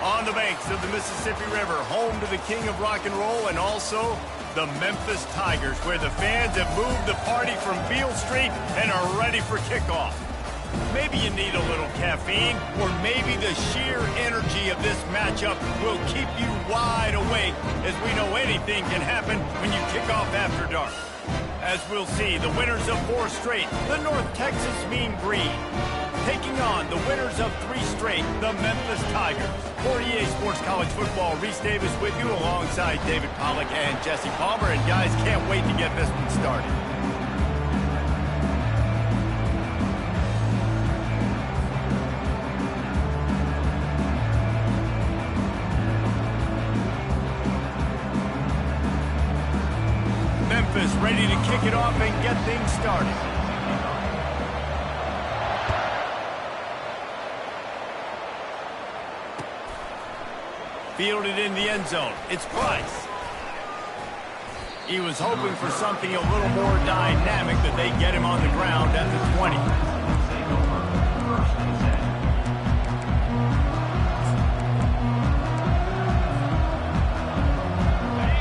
On the banks of the Mississippi River, home to the king of rock and roll and also the Memphis Tigers, where the fans have moved the party from Beale Street and are ready for kickoff. Maybe you need a little caffeine, or maybe the sheer energy of this matchup will keep you wide awake, as we know anything can happen when you kick off after dark. As we'll see, the winners of 4 straight, the North Texas Mean Green, taking on the winners of 3 straight, the Memphis Tigers. For EA Sports College Football, Reese Davis with you alongside David Pollack and Jesse Palmer. And guys, can't wait to get this one started. Memphis ready to kick it off and get things started. Fielded in the end zone. It's Price. He was hoping for something a little more dynamic, but they get him on the ground at the 20.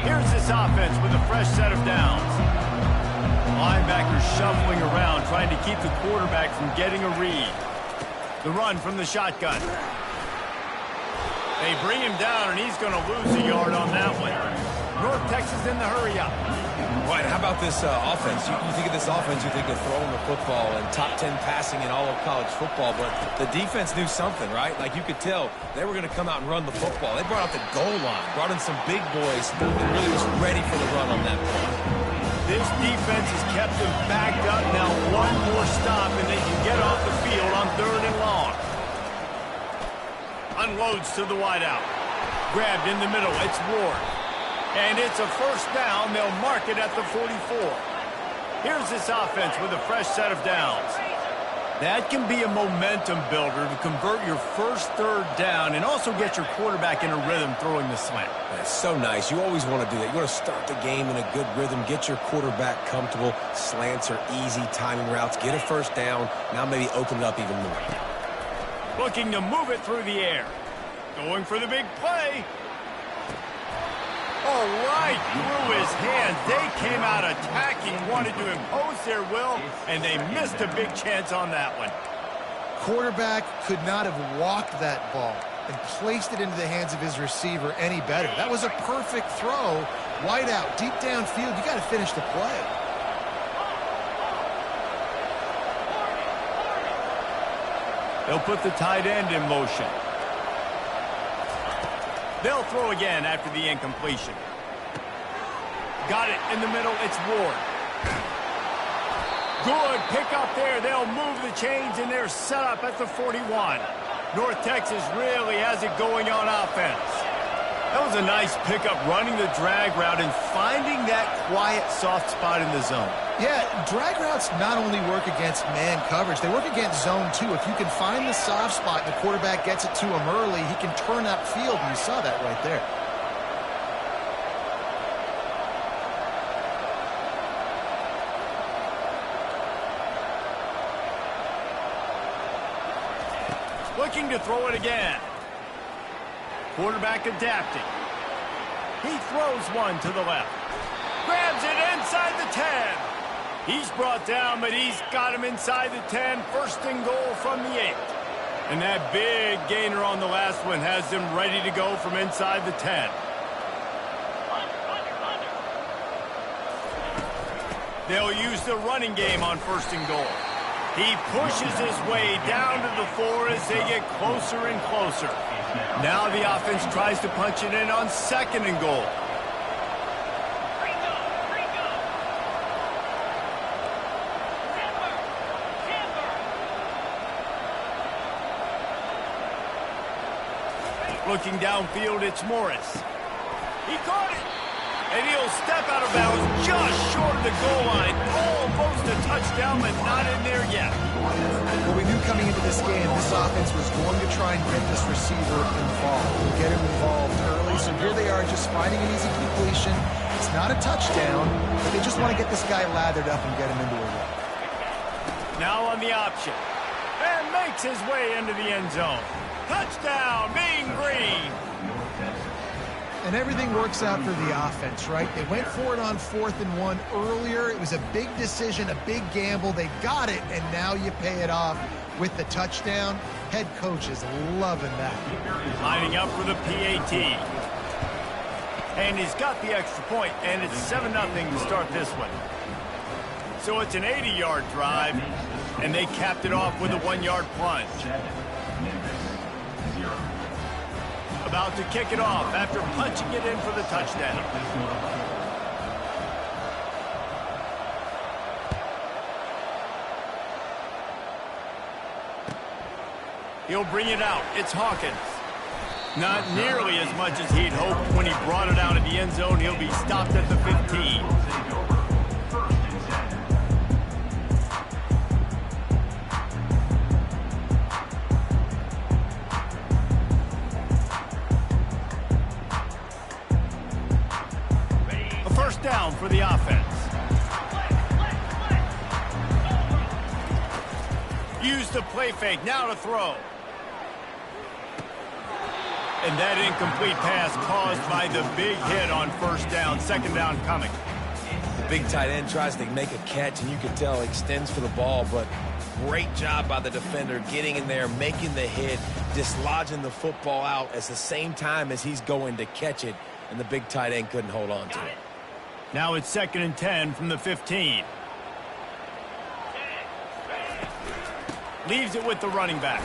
Here's this offense with a fresh set of downs. Linebackers shuffling around, trying to keep the quarterback from getting a read. The run from the shotgun. They bring him down, and he's going to lose a yard on that one. North Texas in the hurry-up. Right, how about this offense? You think of this offense, you think of throwing the football and top 10 passing in all of college football, but the defense knew something, right? Like you could tell they were going to come out and run the football. They brought out the goal line, brought in some big boys, and really was ready for the run on that point. This defense has kept them backed up. Now one more stop, and they can get off the field on 3rd and long. Unloads to the wideout. Grabbed in the middle. It's Ward. And it's a first down. They'll mark it at the 44. Here's this offense with a fresh set of downs. That can be a momentum builder to convert your first 3rd down and also get your quarterback in a rhythm throwing the slant. That's so nice. You always want to do that. You want to start the game in a good rhythm, get your quarterback comfortable. Slants are easy, timing routes, get a first down. Now maybe open it up even more. Looking to move it through the air. Going for the big play. All right, through his hands. They came out attacking, wanted to impose their will, and they missed a big chance on that one. Quarterback could not have walked that ball and placed it into the hands of his receiver any better. That was a perfect throw. Wide out, deep downfield. You got to finish the play. They'll put the tight end in motion. They'll throw again after the incompletion. Got it in the middle. It's Ward. Good pick up there. They'll move the chains, and they're set up at the 41. North Texas really has it going on offense. That was a nice pickup, running the drag route and finding that quiet, soft spot in the zone. Yeah, drag routes not only work against man coverage, they work against zone too. If you can find the soft spot and the quarterback gets it to him early, he can turn upfield, and you saw that right there. Looking to throw it again. Quarterback adapting. He throws one to the left. Grabs it inside the 10. He's brought down, but he's got him inside the 10. 1st and goal from the 8. And that big gainer on the last one has them ready to go from inside the 10. They'll use the running game on 1st and goal. He pushes his way down to the 4 as they get closer and closer. Now the offense tries to punch it in on 2nd and goal. Looking downfield, it's Morris. He caught it. And he'll step out of bounds just short of the goal line. Almost a touchdown, but not in there yet. Well, we knew coming into this game, this offense was going to try and get this receiver involved, get him involved early. So here they are just finding an easy completion. It's not a touchdown, but they just want to get this guy lathered up and get him into a run. Now on the option. And makes his way into the end zone. Touchdown, Mean Green. And everything works out for the offense, right? They went for it on 4th and 1 earlier. It was a big decision, a big gamble. They got it, and now you pay it off with the touchdown. Head coach is loving that. Lining up for the PAT. And he's got the extra point, and it's 7-0 to start this one. So it's an 80-yard drive, and they capped it off with a 1-yard plunge. About to kick it off after punching it in for the touchdown. He'll bring it out. It's Hawkins. Not nearly as much as he'd hoped when he brought it out of the end zone. He'll be stopped at the 15. Down for the offense. Use the play fake, now to throw. And that incomplete pass caused by the big hit on 1st down, 2nd down coming. The big tight end tries to make a catch, and you can tell extends for the ball, but great job by the defender getting in there, making the hit, dislodging the football out at the same time as he's going to catch it, and the big tight end couldn't hold on to it. Now it's 2nd and 10 from the 15. Leaves it with the running back.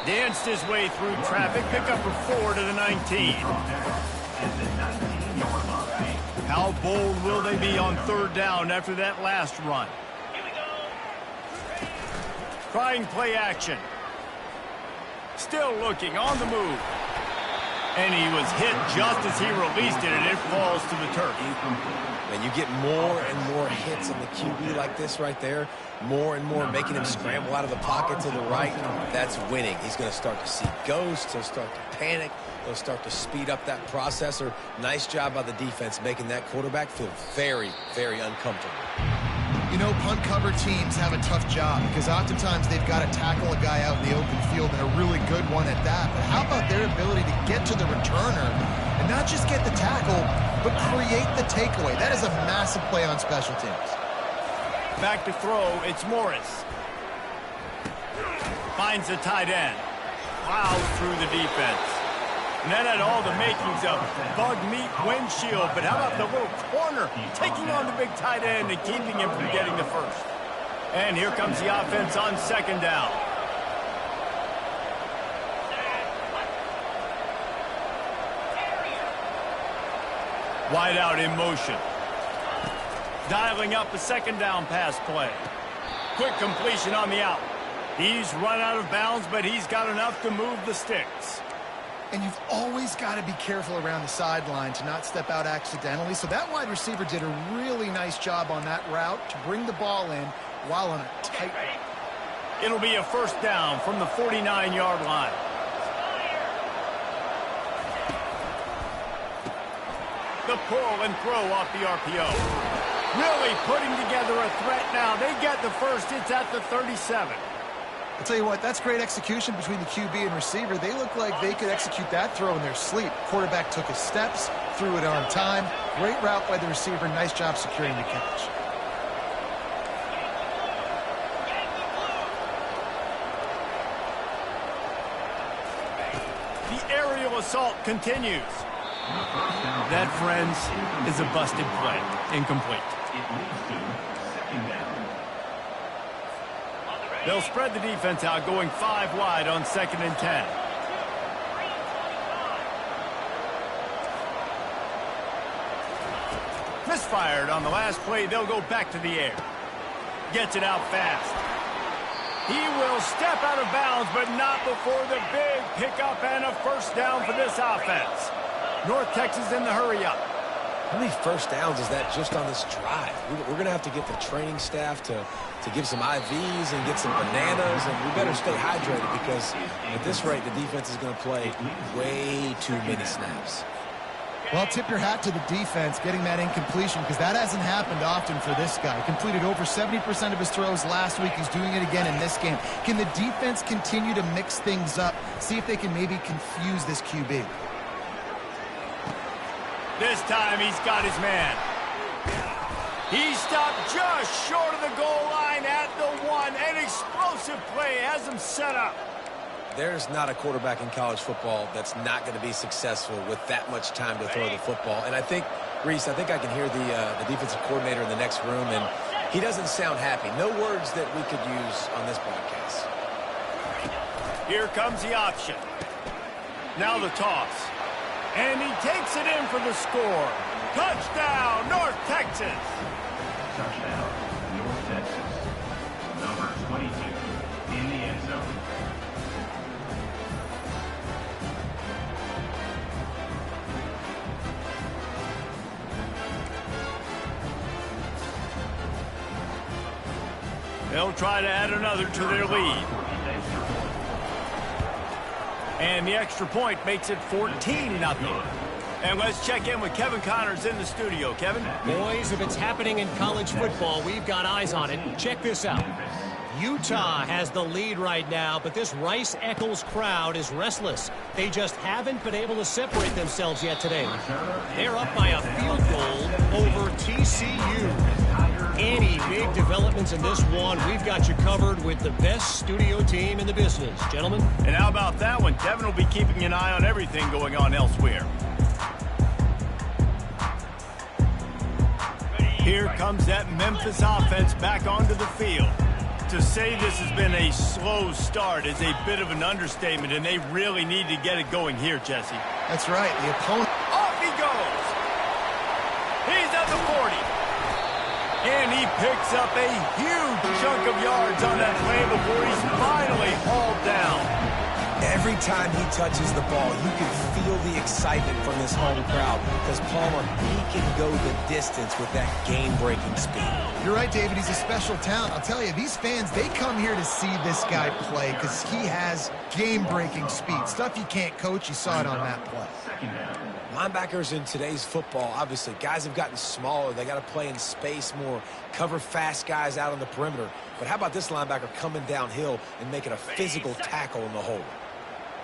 Danced his way through traffic. Pick up for 4 to the 19. How bold will they be on 3rd down after that last run? Trying play action. Still looking on the move. And he was hit just as he released it, and it falls to the turf. And you get more and more hits on the QB like this right there, more and more making him scramble out of the pocket to the right. That's winning. He's going to start to see ghosts. He'll start to panic. He'll start to speed up that processor. Nice job by the defense making that quarterback feel very, very uncomfortable. You know, punt cover teams have a tough job because oftentimes they've got to tackle a guy out in the open field, and a really good one at that. But how about their ability to get to the returner and not just get the tackle, but create the takeaway? That is a massive play on special teams. Back to throw, it's Morris. Finds the tight end. Plows through the defense. And that had all the makings of bug meat windshield, but how about the little corner taking on the big tight end and keeping him from getting the first? And here comes the offense on 2nd down. Wide out in motion. Dialing up a 2nd down pass play. Quick completion on the out. He's run out of bounds, but he's got enough to move the sticks. And you've always got to be careful around the sideline to not step out accidentally. So that wide receiver did a really nice job on that route to bring the ball in while on a tight. It'll be a 1st down from the 49-yard line. The pull and throw off the RPO. Really putting together a threat now. They get the first. It's at the 37. I'll tell you what, that's great execution between the QB and receiver. They look like they could execute that throw in their sleep. Quarterback took his steps, threw it on time. Great route by the receiver. Nice job securing the catch. The aerial assault continues. That, friends, is a busted play. Incomplete. They'll spread the defense out, going 5 wide on 2nd and 10. Misfired on the last play. They'll go back to the air. Gets it out fast. He will step out of bounds, but not before the big pickup and a 1st down for this offense. North Texas in the hurry-up. How many 1st downs is that just on this drive? We're going to have to get the training staff to give some IVs and get some bananas, and we better stay hydrated because at this rate, the defense is going to play way too many snaps. Well, tip your hat to the defense getting that incompletion because that hasn't happened often for this guy. Completed over 70% of his throws last week. He's doing it again in this game. Can the defense continue to mix things up? See if they can maybe confuse this QB. This time he's got his man. He stopped just short of the goal line at the 1. An explosive play has him set up. There's not a quarterback in college football that's not going to be successful with that much time to throw the football. And I think, Reese, I think I can hear the defensive coordinator in the next room, and he doesn't sound happy. No words that we could use on this broadcast. Here comes the option. Now the toss. And he takes it in for the score. Touchdown, North Texas. Touchdown, North Texas. Number 22 in the end zone. They'll try to add another to their lead. And the extra point makes it 14-0. And let's check in with Kevin Connors in the studio. Kevin? Boys, if it's happening in college football, we've got eyes on it. Check this out. Utah has the lead right now, but this Rice-Eccles crowd is restless. They just haven't been able to separate themselves yet today. They're up by a field goal over TCU. Any big developments in this one, we've got you covered with the best studio team in the business. Gentlemen? And how about that one? Kevin will be keeping an eye on everything going on elsewhere. Here comes that Memphis offense back onto the field. To say this has been a slow start is a bit of an understatement, and they really need to get it going here, Jesse. That's right. The opponent... Off he goes! He's at the 40. And he picks up a huge chunk of yards on that play before he's finally hauled down. Every time he touches the ball, you can feel the excitement from this home crowd because Palmer, he can go the distance with that game-breaking speed. You're right, David. He's a special talent. I'll tell you, these fans, they come here to see this guy play because he has game-breaking speed. Stuff you can't coach. You saw it on that play. Linebackers in today's football, obviously, guys have gotten smaller. They got to play in space more, cover fast guys out on the perimeter. But how about this linebacker coming downhill and making a physical tackle in the hole?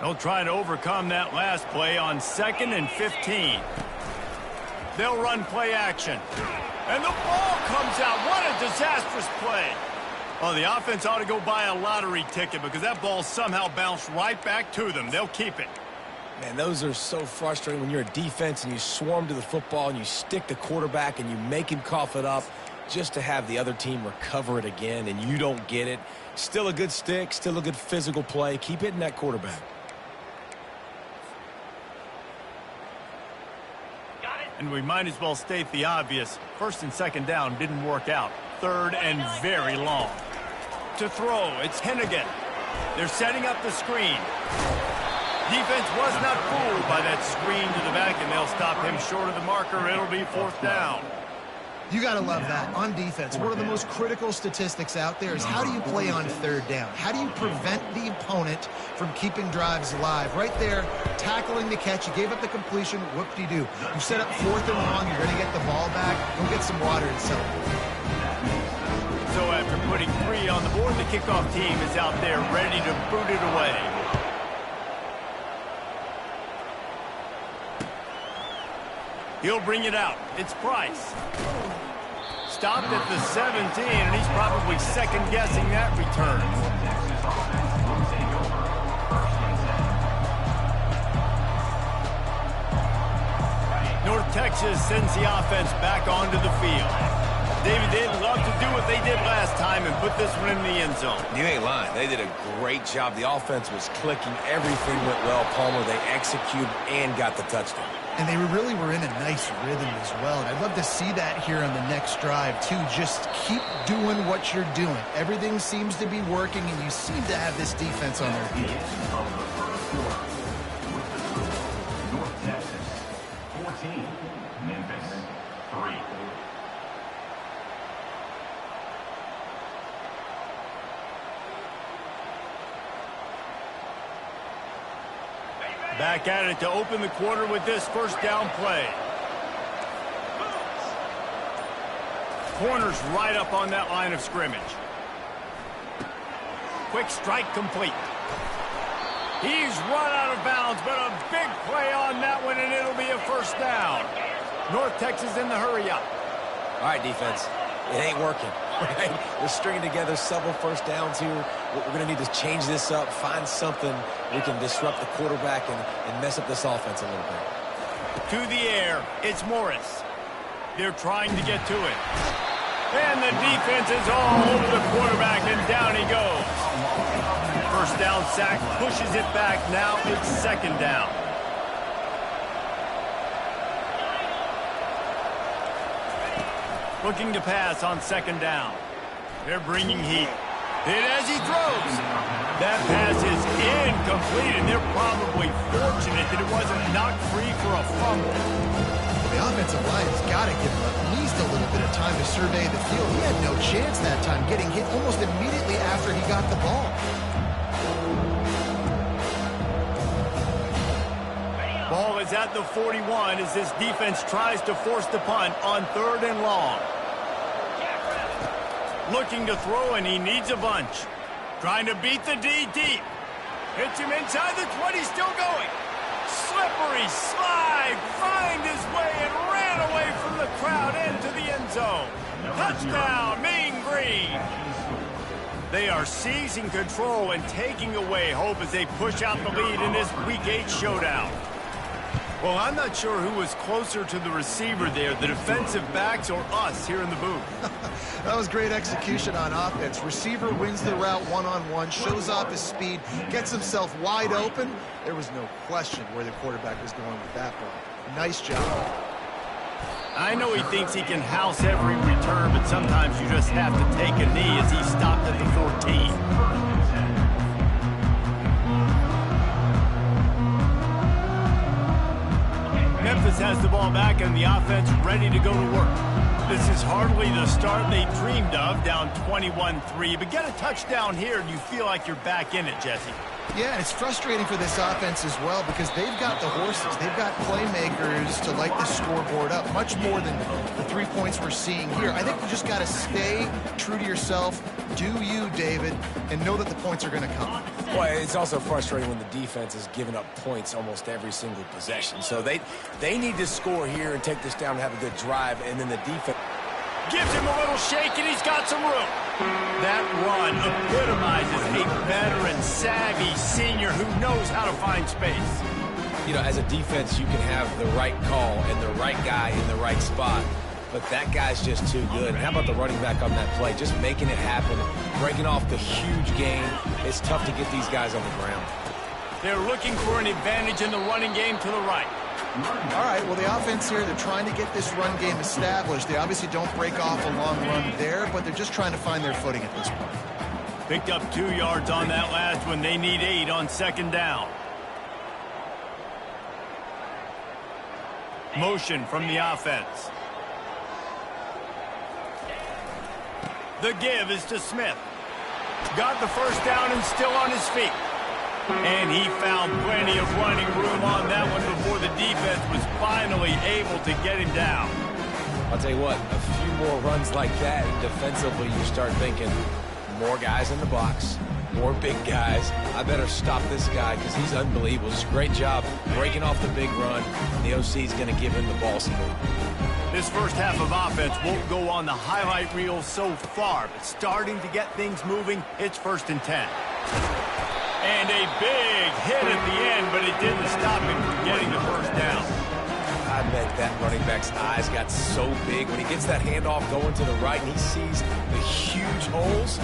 They'll try to overcome that last play on 2nd and 15. They'll run play action. And the ball comes out. What a disastrous play. Well, the offense ought to go buy a lottery ticket because that ball somehow bounced right back to them. They'll keep it. Man, those are so frustrating when you're a defense and you swarm to the football and you stick the quarterback and you make him cough it up just to have the other team recover it again and you don't get it. Still a good stick, still a good physical play. Keep hitting that quarterback. And we might as well state the obvious. 1st and 2nd down didn't work out. 3rd and very long. To throw, it's Hennigan. They're setting up the screen. Defense was not fooled by that screen to the back, and they'll stop him short of the marker. It'll be 4th down. You got to love that. On defense, one of the most critical statistics out there is how do you play on 3rd down? How do you prevent the opponent from keeping drives alive? Right there, tackling the catch. You gave up the completion. Whoop-de-doo. You set up 4th and long. You're going to get the ball back. Go get some water and celebrate. So after putting 3 on the board, the kickoff team is out there ready to boot it away. He'll bring it out. It's Price. Stopped at the 17, and he's probably second-guessing that return. North Texas sends the offense back onto the field. David, they'd love to do what they did last time and put this one in the end zone. You ain't lying. They did a great job. The offense was clicking. Everything went well, Palmer. They executed and got the touchdown. And they really were in a nice rhythm as well. And I'd love to see that here on the next drive, too. Just keep doing what you're doing. Everything seems to be working, and you seem to have this defense on their heels. North Texas, 14. Memphis, 3. Back at it to open the quarter with this first down play. Corner's right up on that line of scrimmage. Quick strike complete. He's run out of bounds, but a big play on that one, and it'll be a first down. North Texas in the hurry up. All right, defense. It ain't working. Right? We're stringing together several first downs here. We're going to need to change this up, find something we can disrupt the quarterback and mess up this offense a little bit. To the air, it's Morris. They're trying to get to it. And the defense is all over the quarterback, and down he goes. First down sack, pushes it back. Now it's second down. Looking to pass on second down. They're bringing heat. Hit as he throws. That pass is incomplete, and they're probably fortunate that it wasn't knocked free for a fumble. The offensive line's got to give him at least a little bit of time to survey the field. He had no chance that time, getting hit almost immediately after he got the ball. Ball is at the 41 as this defense tries to force the punt on 3rd and long. Looking to throw, and he needs a bunch. Trying to beat the D deep. Hits him inside the 20, still going. Slippery slide, find his way and ran away from the crowd into the end zone. Touchdown, Mean Green. They are seizing control and taking away hope as they push out the lead in this Week 8 showdown. Well, I'm not sure who was closer to the receiver there, the defensive backs or us here in the booth. That was great execution on offense. Receiver wins the route one-on-one, shows off his speed, gets himself wide open. There was no question where the quarterback was going with that ball. Nice job. I know he thinks he can house every return, but sometimes you just have to take a knee as he stopped at the 14. Memphis has the ball back and the offense ready to go to work. This is hardly the start they dreamed of, down 21-3. But get a touchdown here and you feel like you're back in it, Jesse. Yeah, and it's frustrating for this offense as well because they've got the horses. They've got playmakers to light the scoreboard up, much more than the 3 points we're seeing here. I think you just got to stay true to yourself, do you, David, and know that the points are going to come. Well, it's also frustrating when the defense is giving up points almost every single possession. So they need to score here and take this down and have a good drive, and then the defense gives him a little shake, and he's got some room. That run epitomizes a veteran, savvy senior who knows how to find space. You know, as a defense, you can have the right call and the right guy in the right spot, but that guy's just too good. And how about the running back on that play? Just making it happen, breaking off the huge gain. It's tough to get these guys on the ground. They're looking for an advantage in the running game to the right. All right, well, the offense here, they're trying to get this run game established. They obviously don't break off a long run there, but they're just trying to find their footing at this point. Picked up 2 yards on that last one. They need 8 on second down. Motion from the offense. The give is to Smith. Got the first down and still on his feet. And he found plenty of running room on that one before the defense was finally able to get him down. I'll tell you what, a few more runs like that, and defensively you start thinking, more guys in the box, more big guys. I better stop this guy because he's unbelievable. Just a great job breaking off the big run. The OC is going to give him the ball some more. This first half of offense won't go on the highlight reel so far, but starting to get things moving, it's 1st and 10. And a big hit at the end, but it didn't stop him from getting the first down. I bet that running back's eyes got so big when he gets that handoff going to the right and he sees the huge holes.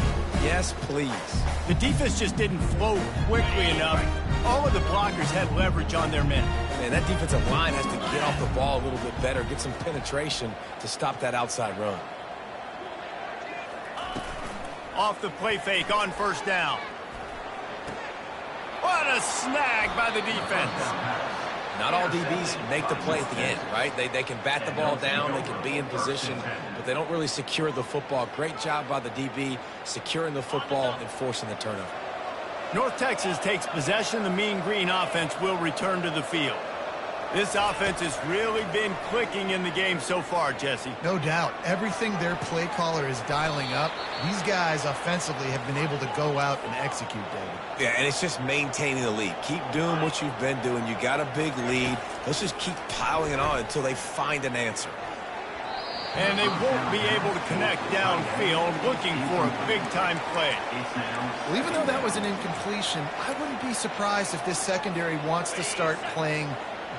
Yes, please. The defense just didn't flow quickly enough. All of the blockers had leverage on their men. Man, that defensive line has to get off the ball a little bit better, get some penetration to stop that outside run. Off the play fake on first down. What a snag by the defense. Not all DBs make the play at the end, right? They can bat the ball down, they can be in position, but they don't really secure the football. Great job by the DB securing the football and forcing the turnover. North Texas takes possession. The Mean Green offense will return to the field. This offense has really been clicking in the game so far, Jesse. No doubt. Everything their play caller is dialing up, these guys offensively have been able to go out and execute, David. Yeah, and it's just maintaining the lead. Keep doing what you've been doing. You got a big lead. Let's just keep piling it on until they find an answer. And they won't be able to connect downfield, looking for a big-time play. Well, even though that was an incompletion, I wouldn't be surprised if this secondary wants to start playing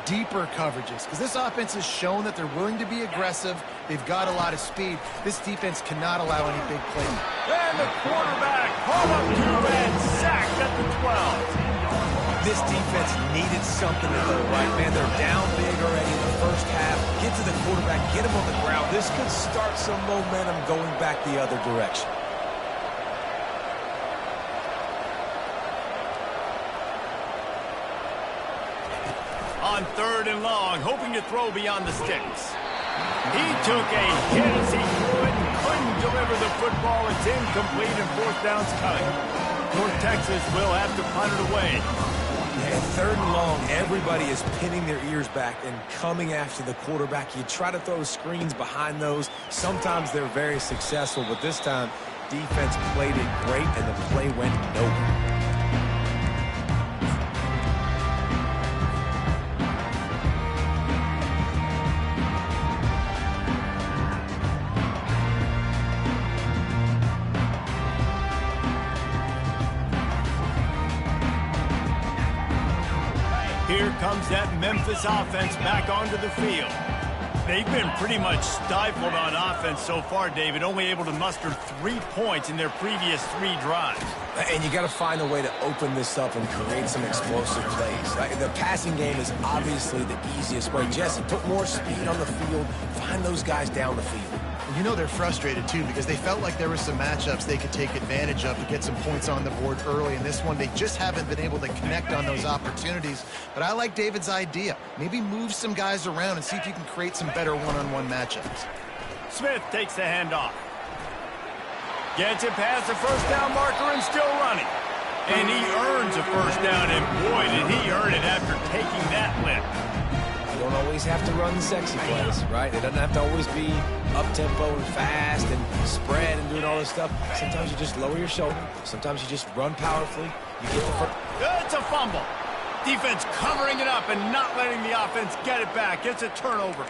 deeper coverages, because this offense has shown that they're willing to be aggressive. They've got a lot of speed. This defense cannot allow any big plays. And the quarterback, home up to and sacked at the 12. This defense needed something to go right, man. They're down big already in the first half. Get to the quarterback, get him on the ground. This could start some momentum going back the other direction. On 3rd and long, hoping to throw beyond the sticks. He took a hit as he threw it and couldn't deliver the football. It's incomplete and 4th down's coming. North Texas will have to punt it away. And 3rd and long, everybody is pinning their ears back and coming after the quarterback. You try to throw screens behind those. Sometimes they're very successful, but this time, defense played it great and the play went nowhere. Here comes that Memphis offense back onto the field. They've been pretty much stifled on offense so far, David, only able to muster 3 points in their previous 3 drives. And you got to find a way to open this up and create some explosive plays. The passing game is obviously the easiest way. Jesse, put more speed on the field. Find those guys down the field. You know they're frustrated, too, because they felt like there were some matchups they could take advantage of to get some points on the board early. In this one, they just haven't been able to connect on those opportunities. But I like David's idea. Maybe move some guys around and see if you can create some better one-on-one matchups. Smith takes the handoff. Gets it past the 1st down marker and still running. And he earns a 1st down, and boy, did he earn it after taking that lift. You don't always have to run the sexy plays, right? It doesn't have to always be up-tempo and fast and spread and doing all this stuff. Sometimes you just lower your shoulder. Sometimes you just run powerfully. You get the first. It's a fumble. Defense covering it up and not letting the offense get it back. It's a turnover.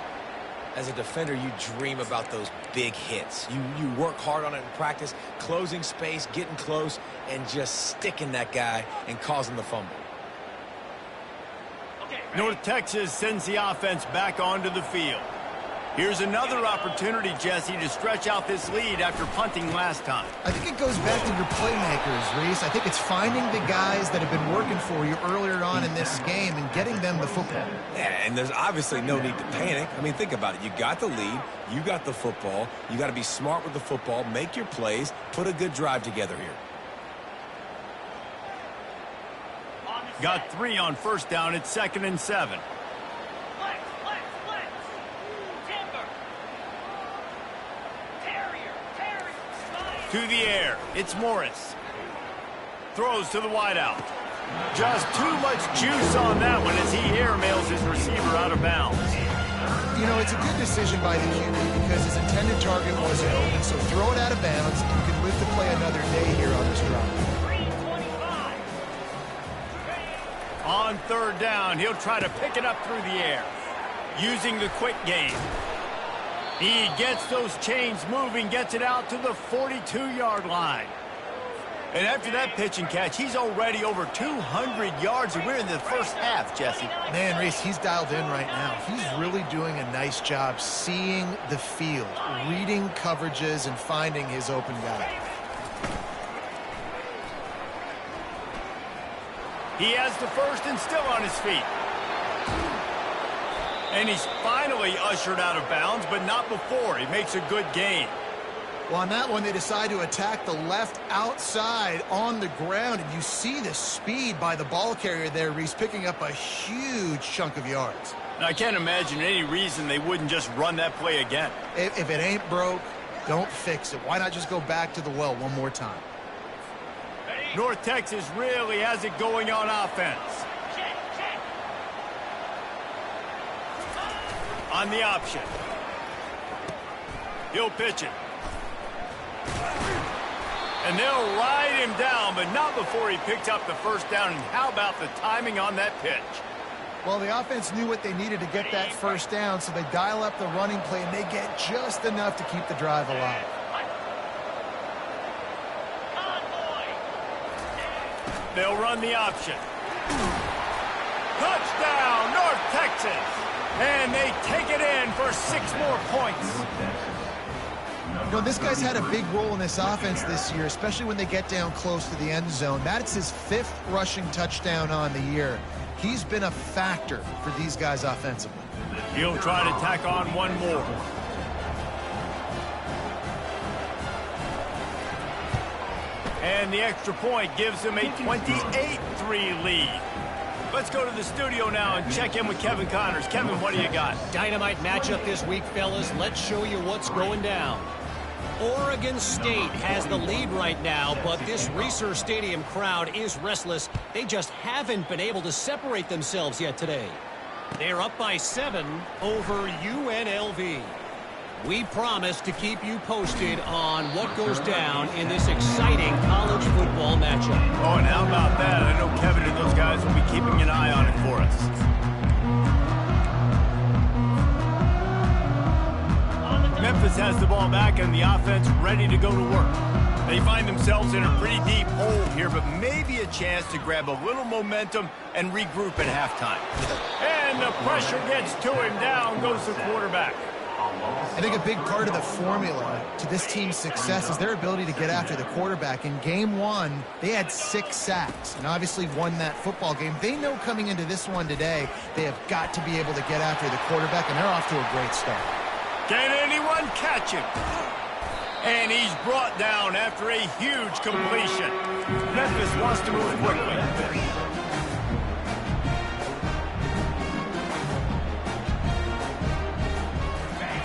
As a defender, you dream about those big hits. You work hard on it in practice, closing space, getting close, and just sticking that guy and causing the fumble. North Texas sends the offense back onto the field. Here's another opportunity, Jesse, to stretch out this lead after punting last time. I think it goes back to your playmakers, Reese. I think it's finding the guys that have been working for you earlier on in this game and getting them the football. Yeah, and there's obviously no need to panic. I mean, think about it. You got the lead. You got the football. You got to be smart with the football, make your plays, put a good drive together here. Got 3 on 1st down. It's 2nd and 7. To the air. It's Morris. Throws to the wideout. Just too much juice on that one as he airmails his receiver out of bounds. You know, it's a good decision by the QB because his intended target wasn't open, so throw it out of bounds. You can live to play another day here on this drive. On 3rd down, he'll try to pick it up through the air, using the quick game. He gets those chains moving, gets it out to the 42-yard line. And after that pitch and catch, he's already over 200 yards, and we're in the first half, Jesse. Man, Reese, he's dialed in right now. He's really doing a nice job seeing the field, reading coverages, and finding his open guy. He has the 1st and still on his feet. And he's finally ushered out of bounds, but not before. He makes a good gain. Well, on that one, they decide to attack the left outside on the ground, and you see the speed by the ball carrier there, Reese, picking up a huge chunk of yards. And I can't imagine any reason they wouldn't just run that play again. If it ain't broke, don't fix it. Why not just go back to the well one more time? North Texas really has it going on offense. On the option. He'll pitch it. And they'll ride him down, but not before he picks up the first down. And how about the timing on that pitch? Well, the offense knew what they needed to get that first down, so they dial up the running play, and they get just enough to keep the drive alive. They'll run the option. Touchdown, North Texas! And they take it in for 6 more points. You know, this guy's had a big role in this offense this year, especially when they get down close to the end zone. That's his 5th rushing touchdown on the year. He's been a factor for these guys offensively. He'll try to tack on one more. And the extra point gives them a 28-3 lead. Let's go to the studio now and check in with Kevin Connors. Kevin, what do you got? Dynamite matchup this week, fellas. Let's show you what's going down. Oregon State has the lead right now, but this Reser Stadium crowd is restless. They just haven't been able to separate themselves yet today. They're up by 7 over UNLV. We promise to keep you posted on what goes down in this exciting college football matchup. Oh, and how about that? I know Kevin and those guys will be keeping an eye on it for us. Memphis has the ball back and the offense ready to go to work. They find themselves in a pretty deep hole here, but maybe a chance to grab a little momentum and regroup at halftime. And the pressure gets to him. Down goes the quarterback. I think a big part of the formula to this team's success is their ability to get after the quarterback. In game 1, they had 6 sacks and obviously won that football game. They know coming into this one today, they have got to be able to get after the quarterback, and they're off to a great start. Can anyone catch him? And he's brought down after a huge completion. Memphis wants to move quickly.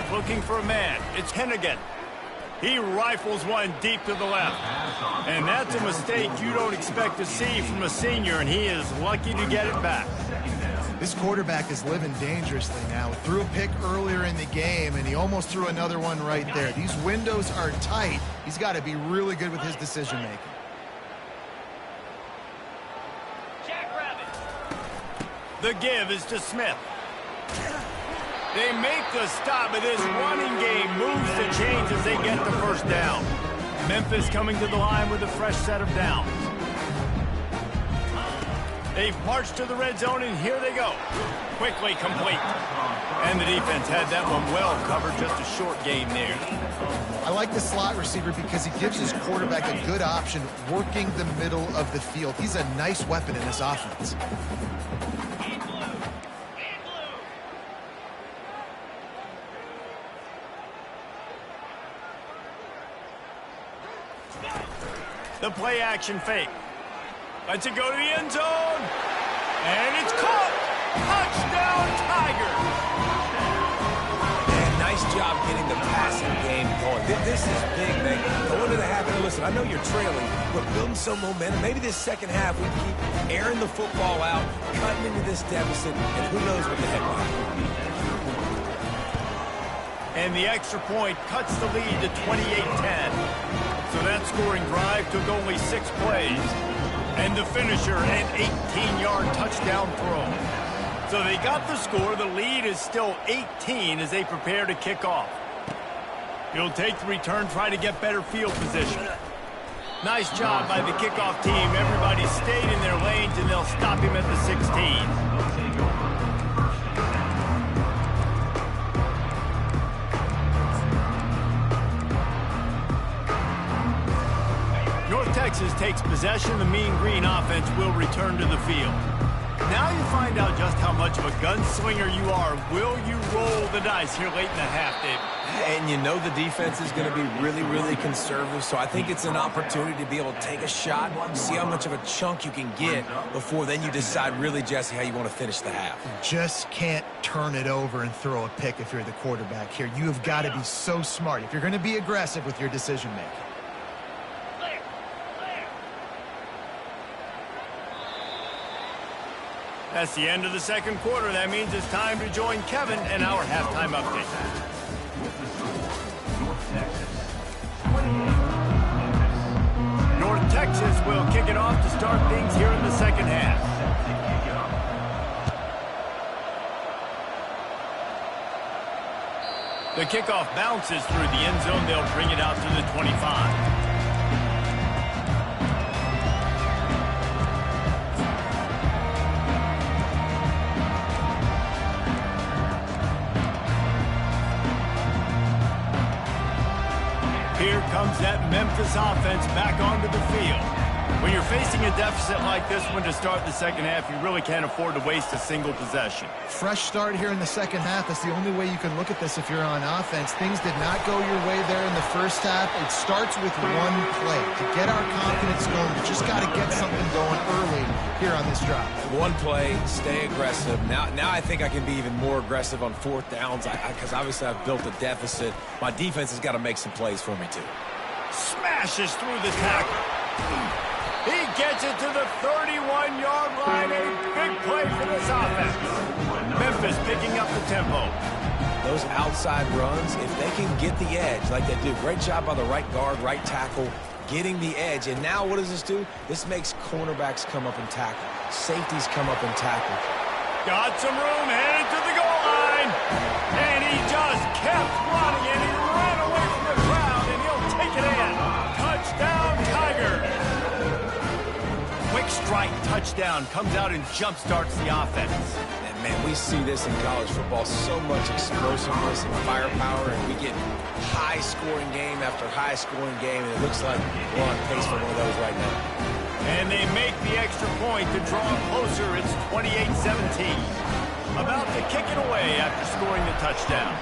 Looking for a man. It's Hennigan. He rifles one deep to the left. And that's a mistake you don't expect to see from a senior, and he is lucky to get it back. This quarterback is living dangerously now. Threw a pick earlier in the game, and he almost threw another one right there. These windows are tight. He's got to be really good with his decision-making. The give is to Smith. They make the stop, but this running game moves the chains as they get the first down. Memphis coming to the line with a fresh set of downs. They've marched to the red zone, and here they go. Quickly complete. And the defense had that one well covered, just a short game there. I like the slot receiver because he gives his quarterback a good option working the middle of the field. He's a nice weapon in this offense. The play action fake. Lets it go to the end zone. And it's caught. Touchdown, Tigers. Man, nice job getting the passing game going. This is big, man. Go into the half and listen, I know you're trailing, but building some momentum. Maybe this second half we keep airing the football out, cutting into this deficit, and who knows what the heck will happen. And the extra point cuts the lead to 28-10. So that scoring drive took only 6 plays. And the finisher, an 18-yard touchdown throw. So they got the score. The lead is still 18 as they prepare to kick off. He'll take the return, try to get better field position. Nice job by the kickoff team. Everybody stayed in their lanes, and they'll stop him at the 16. North Texas takes possession. The Mean Green offense will return to the field. Now you find out just how much of a gunslinger you are. Will you roll the dice here late in the half, David? And you know the defense is going to be really, really conservative, so I think it's an opportunity to be able to take a shot, see how much of a chunk you can get before then you decide really, Jesse, how you want to finish the half. Just can't turn it over and throw a pick if you're the quarterback here. You have got to be so smart if you're going to be aggressive with your decision-making. That's the end of the second quarter. That means it's time to join Kevin and our halftime update. North Texas will kick it off to start things here in the second half. The kickoff bounces through the end zone. They'll bring it out to the 25. Here comes that Memphis offense back onto the field. When you're facing a deficit like this one to start the second half, you really can't afford to waste a single possession. Fresh start here in the second half. That's the only way you can look at this if you're on offense. Things did not go your way there in the first half. It starts with one play. To get our confidence going, we just got to get something going early here on this drive. One play, stay aggressive. Now I think I can be even more aggressive on fourth downs because obviously I've built a deficit. My defense has got to make some plays for me too. Smashes through the tackle. He gets it to the 31-yard line. A big play for this offense. Memphis picking up the tempo. Those outside runs, if they can get the edge like they do, great job by the right guard, right tackle, getting the edge. And now what does this do? This makes cornerbacks come up and tackle. Safeties come up and tackle. Got some room, headed to the goal line. And he just kept running, and he ran away from the crowd, and he'll take it in. Touchdown, Tigers. Quick strike touchdown comes out and jump-starts the offense. And, man, we see this in college football, so much explosiveness and firepower, and we get high-scoring game after high-scoring game, and it looks like we're on pace for one of those right now. And they make the extra point to draw closer. It's 28-17. About to kick it away after scoring the touchdown.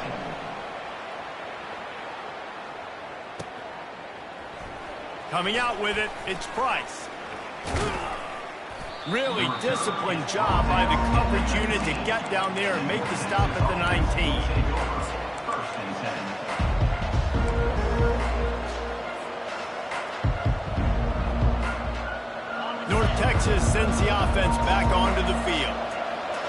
Coming out with it, it's Price. Really disciplined job by the coverage unit to get down there and make the stop at the 19. North Texas sends the offense back onto the field.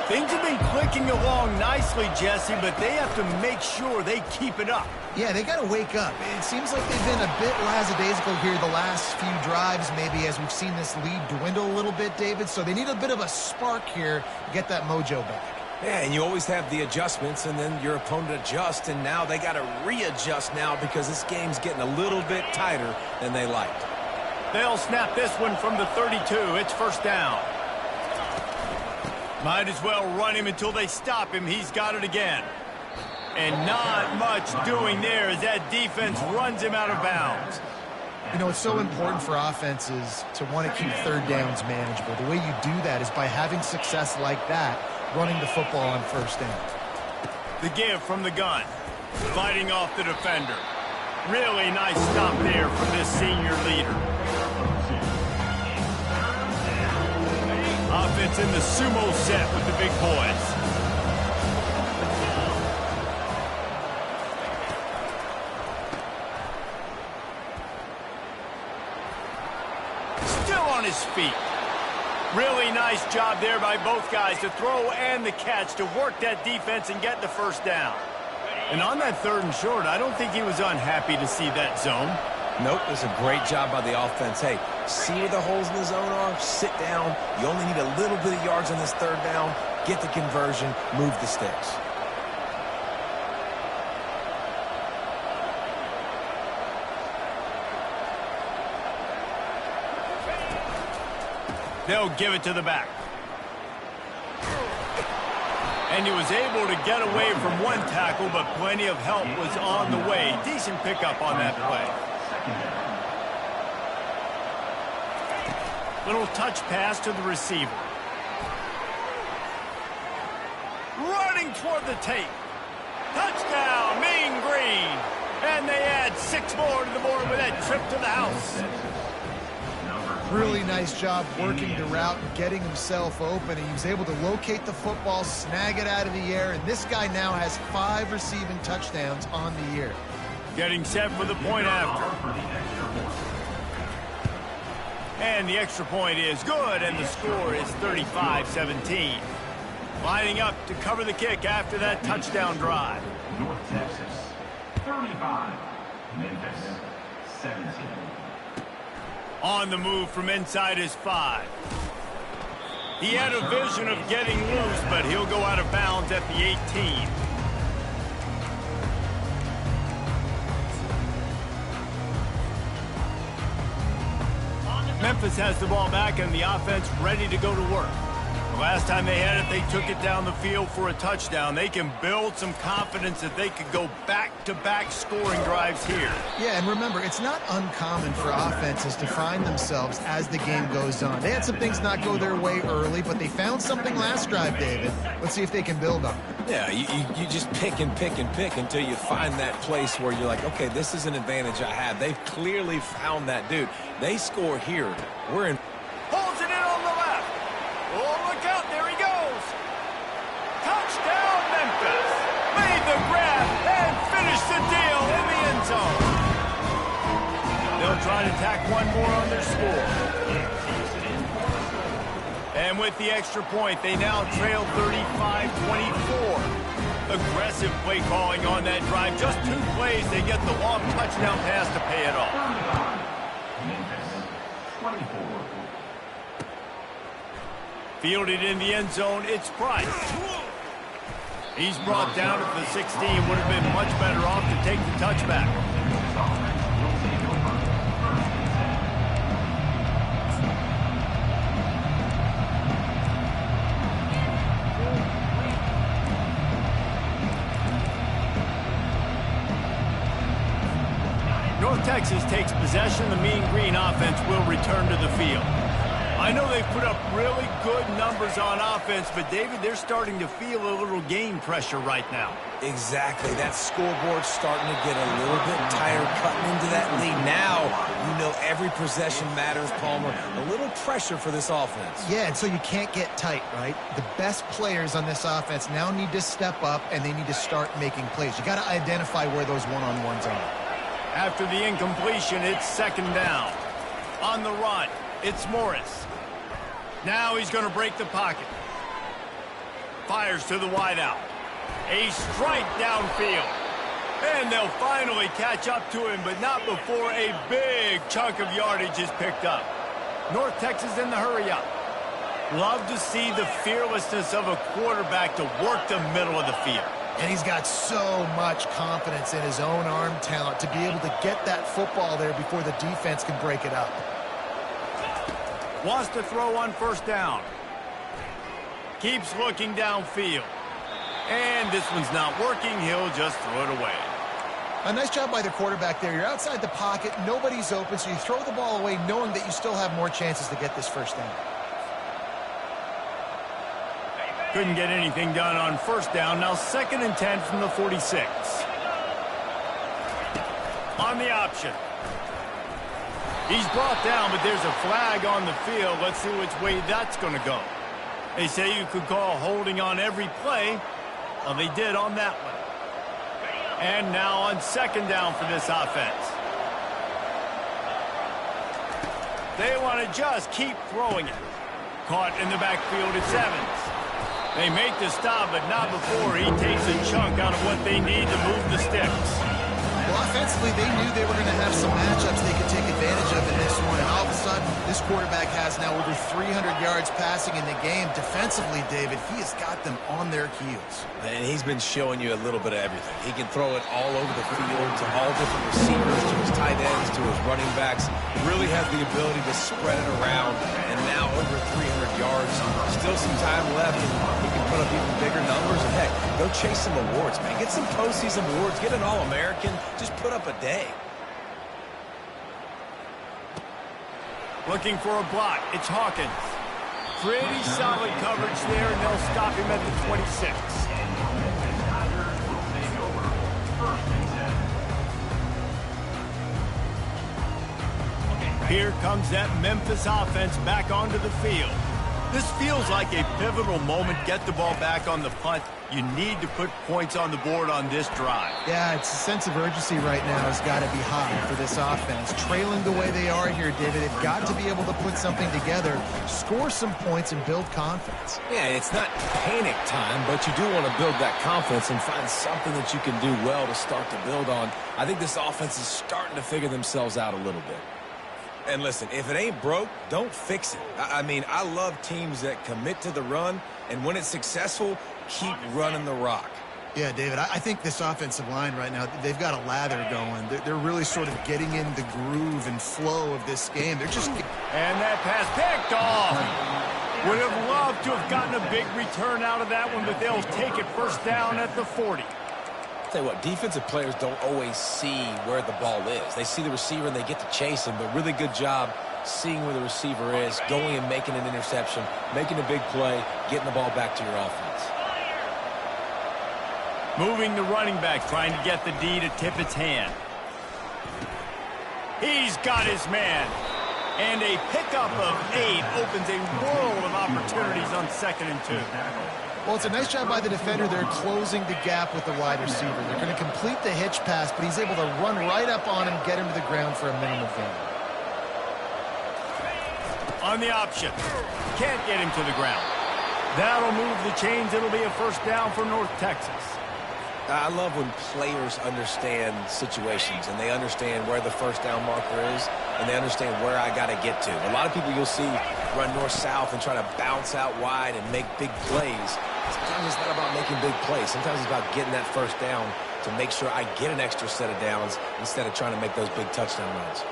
Things have been clicking along nicely, Jesse, but they have to make sure they keep it up. Yeah, they got to wake up. It seems like they've been a bit lackadaisical here the last few drives, maybe, as we've seen this lead dwindle a little bit, David. So they need a bit of a spark here to get that mojo back. Yeah, and you always have the adjustments, and then your opponent adjusts, and now they got to readjust now because this game's getting a little bit tighter than they liked. They'll snap this one from the 32. It's first down. Might as well run him until they stop him. He's got it again. And not much doing there as that defense runs him out of bounds. You know, it's so important for offenses to want to keep third downs manageable. The way you do that is by having success like that, running the football on first down. The give from the gun. Fighting off the defender. Really nice stop there from this senior leader. Offense in the sumo set with the big boys. Still on his feet. Really nice job there by both guys to throw and the catch to work that defense and get the first down. And on that third and short, I don't think he was unhappy to see that zone. Nope, it was a great job by the offense. Hey, see where the holes in the zone are? Sit down. You only need a little bit of yards on this third down. Get the conversion. Move the sticks. They'll give it to the back. And he was able to get away from one tackle, but plenty of help was on the way. Decent pickup on that play. Little touch pass to the receiver. Running toward the tape. Touchdown, Mean Green. And they add 6 more to the board with that trip to the house. Really nice job working the route and getting himself open. He was able to locate the football, snag it out of the air, and this guy now has 5 receiving touchdowns on the year. Getting set for the point after. And the extra point is good, and the score is 35-17. Lining up to cover the kick after that touchdown drive. North Texas, 35. Memphis, 17. On the move from inside his 5. He had a vision of getting loose, but he'll go out of bounds at the 18. Memphis has the ball back and the offense ready to go to work. The last time they had it, they took it down the field for a touchdown. They can build some confidence that they could go back-to-back scoring drives here. Yeah, and remember, it's not uncommon for offenses to find themselves as the game goes on. They had some things not go their way early, but they found something last drive, David. Let's see if they can build on it. Yeah, you just pick and pick and pick until you find that place where you're like, okay, this is an advantage I have. They've clearly found that, dude. They score here. We're in. Pulls it in on the left. Oh, look out. There he goes. Touchdown, Memphis. Made the grab and finished the deal in the end zone. They'll try to tack one more on their score. And with the extra point, they now trail 35-24. Aggressive play calling on that drive. Just 2 plays, they get the long touchdown pass to pay it off. Memphis, 24. Fielded in the end zone, it's Price. He's brought down at the 16. Would have been much better off to take the touchback. North Texas takes possession. The Mean Green offense will return to the field. I know they've put up really good numbers on offense, but, David, they're starting to feel a little game pressure right now. Exactly. That scoreboard's starting to get a little bit tired cutting into that lead. Now, you know every possession matters, Palmer. A little pressure for this offense. Yeah, and so you can't get tight, right? The best players on this offense now need to step up, and they need to start making plays. You got to identify where those one-on-ones are. After the incompletion, it's second down. On the run, it's Morris. Now he's going to break the pocket. Fires to the wideout. A strike downfield. And they'll finally catch up to him, but not before a big chunk of yardage is picked up. North Texas in the hurry-up. Love to see the fearlessness of a quarterback to work the middle of the field. And he's got so much confidence in his own arm talent to be able to get that football there before the defense can break it up. Wants to throw on first down. Keeps looking downfield. And this one's not working. He'll just throw it away. A nice job by the quarterback there. You're outside the pocket. Nobody's open, so you throw the ball away knowing that you still have more chances to get this first down. Couldn't get anything done on first down. Now 2nd and 10 from the 46. On the option. He's brought down, but there's a flag on the field. Let's see which way that's going to go. They say you could call holding on every play. Well, they did on that one. And now on second down for this offense. They want to just keep throwing it. Caught in the backfield, it's Evans. They make the stop, but not before he takes a chunk out of what they need to move the sticks. Well, offensively, they knew they were going to have some matchups they could take advantage of in this one. And all of a sudden, this quarterback has now over 300 yards passing in the game. Defensively, David, he has got them on their heels. And he's been showing you a little bit of everything. He can throw it all over the field to all different receivers, to his tight ends, to his running backs. Really has the ability to spread it around. And now over 300 yards. Still some time left, and he can put up even bigger numbers. And heck, go chase some awards, man. Get some postseason awards. Get an All-American. Just put up a day. Looking for a block. It's Hawkins. Pretty solid coverage there, and they'll stop him at the 26. Here comes that Memphis offense back onto the field. This feels like a pivotal moment. Get the ball back on the punt. You need to put points on the board on this drive. Yeah, it's a sense of urgency right now has got to be high for this offense. Trailing the way they are here, David, they've got to be able to put something together, score some points, and build confidence. Yeah, it's not panic time, but you do want to build that confidence and find something that you can do well to start to build on. I think this offense is starting to figure themselves out a little bit. And listen, if it ain't broke, don't fix it. I mean, I love teams that commit to the run, and when it's successful, keep running the rock. Yeah, David, I think this offensive line right now, they've got a lather going. They're really sort of getting in the groove and flow of this game. They're just... And that pass picked off. Would have loved to have gotten a big return out of that one, but they'll take it first down at the 40. Tell you what, defensive players don't always see where the ball is. They see the receiver and they get to chase him, but really good job seeing where the receiver is, going and making an interception, making a big play, getting the ball back to your offense. Moving the running back, trying to get the D to tip its hand. He's got his man. And a pickup of 8 opens a world of opportunities on 2nd and 2. Well, it's a nice job by the defender. They're closing the gap with the wide receiver. They're going to complete the hitch pass, but he's able to run right up on him, get him to the ground for a minimal gain. On the option. Can't get him to the ground. That'll move the chains. It'll be a first down for North Texas. I love when players understand situations and they understand where the first down marker is and they understand where I got to get to. A lot of people you'll see run north-south and try to bounce out wide and make big plays. Sometimes it's not about making big plays. Sometimes it's about getting that first down to make sure I get an extra set of downs instead of trying to make those big touchdown runs.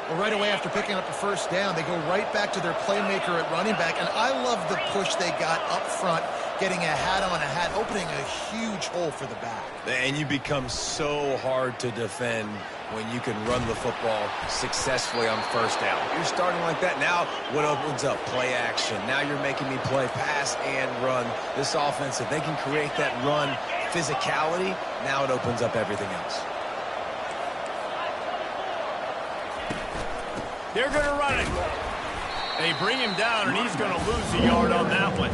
Well, right away after picking up a first down, they go right back to their playmaker at running back. And I love the push they got up front, getting a hat on a hat, opening a huge hole for the back. And you become so hard to defend when you can run the football successfully on first down. You're starting like that. Now what opens up? Play action. Now you're making me play pass and run. This offense, if they can create that run physicality, now it opens up everything else. They're going to run it. They bring him down, and he's going to lose a yard on that one.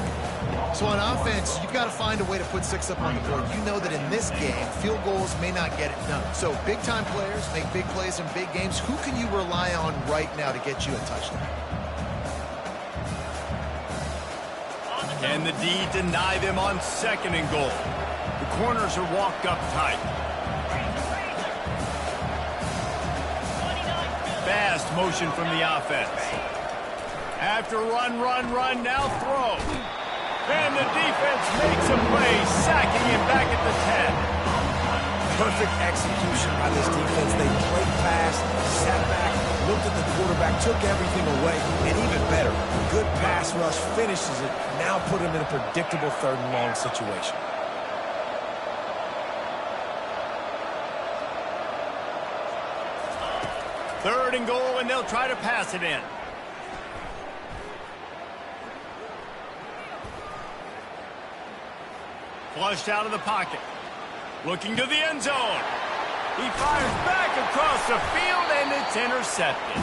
So on offense, you've got to find a way to put 6 up on the board. You know that in this game, field goals may not get it done. So big-time players make big plays in big games. Who can you rely on right now to get you a touchdown? Can the D deny them on 2nd and goal? The corners are walked up tight. Fast motion from the offense. After run, now throw. And the defense makes a play, sacking him back at the 10. Perfect execution by this defense. They played pass, sat back, looked at the quarterback, took everything away, and even better, good pass rush finishes it. Now put him in a predictable 3rd and long situation. Third and goal, and they'll try to pass it in. Flushed out of the pocket. Looking to the end zone. He fires back across the field, and it's intercepted.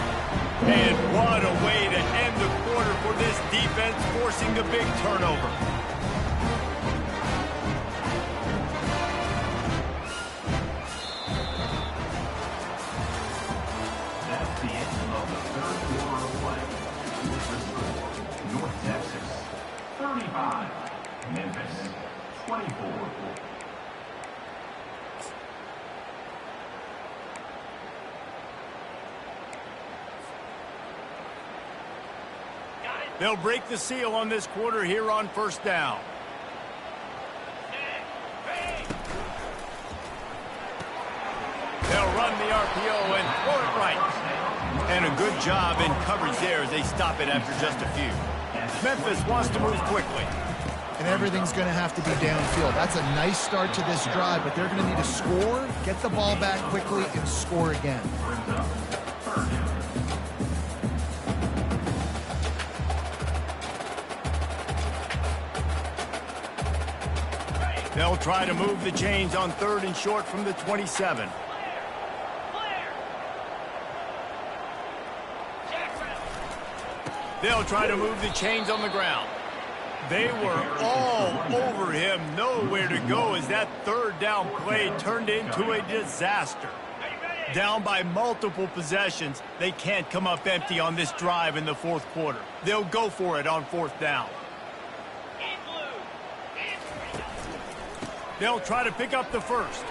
And what a way to end the quarter for this defense, forcing the big turnover. That's the end of the 3rd quarter of play. With the score, North Texas 35, Memphis 24. They'll break the seal on this quarter here on first down. They'll run the RPO and throw it right. And a good job in coverage there as they stop it after just a few. Memphis wants to move quickly. And everything's going to have to be downfield. That's a nice start to this drive, but they're going to need to score, get the ball back quickly, and score again. They'll try to move the chains on 3rd and short from the 27. They'll try to move the chains on the ground. They were all over him, nowhere to go as that third down play turned into a disaster. Down by multiple possessions, they can't come up empty on this drive in the fourth quarter. They'll go for it on fourth down. They'll try to pick up the first.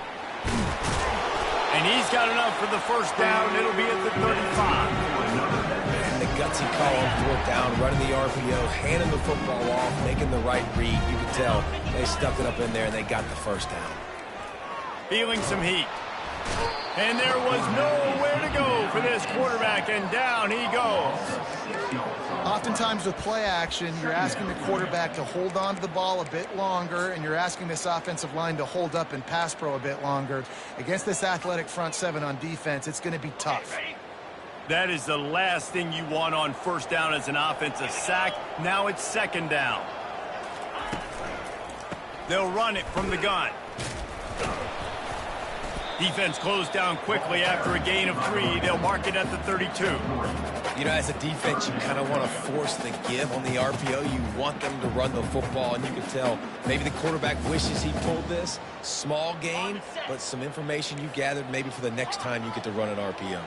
And he's got enough for the first down. It'll be at the 35. And the gutsy call on fourth down, running the RPO, handing the football off, making the right read. You can tell they stuck it up in there and they got the first down. Feeling some heat. And there was nowhere to go for this quarterback, and down he goes. Oftentimes with play action, you're asking the quarterback to hold on to the ball a bit longer, and you're asking this offensive line to hold up and pass pro a bit longer. Against this athletic front seven on defense, it's going to be tough. That is the last thing you want on first down as an offensive sack. Now it's second down. They'll run it from the gun. Defense closed down quickly after a gain of 3. They'll mark it at the 32. You know, as a defense, you kind of want to force the give on the RPO. You want them to run the football, and you can tell maybe the quarterback wishes he pulled this. Small gain, but some information you gathered maybe for the next time you get to run an RPO.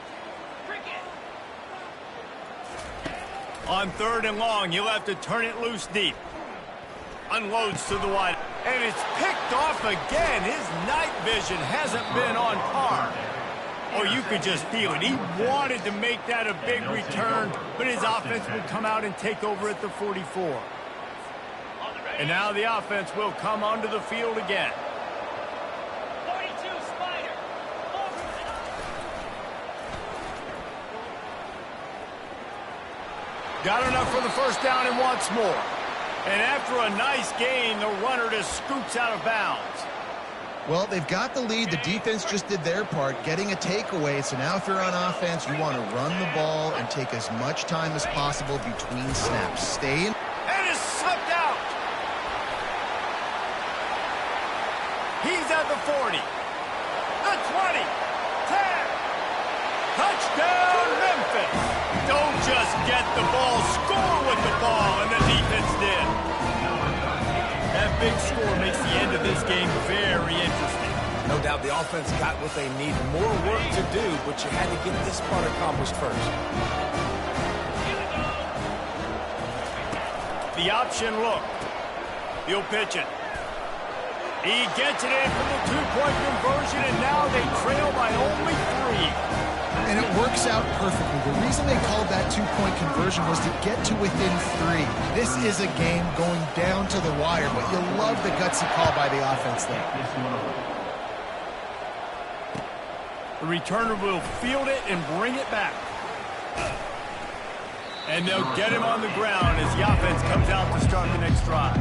On third and long, you'll have to turn it loose deep. Unloads to the wide. And it's picked off again. His night vision hasn't been on par. Or you could just feel it. He wanted to make that a big return, but his offense would come out and take over at the 44. And now the offense will come onto the field again. 42 Spider. Got enough for the first down and wants more. And after a nice gain, the runner just scoops out of bounds. Well, they've got the lead. The defense just did their part, getting a takeaway. So now if you're on offense, you want to run the ball and take as much time as possible between snaps. Stay in. And it's slipped out. He's at the 40. The 20. 10. Touchdown, Memphis. Don't just get the ball, score with the ball, and the defense did. That big score makes the end of this game very interesting. No doubt the offense got what they need. More work to do, but you had to get this part accomplished first. The option look. He'll pitch it. He gets it in for the two-point conversion, and now they trail by only 3. And it works out perfectly. The reason they called that two-point conversion was to get to within 3. This is a game going down to the wire, but you'll love the gutsy call by the offense there. The returner will field it and bring it back. And they'll get him on the ground as the offense comes out to start the next drive.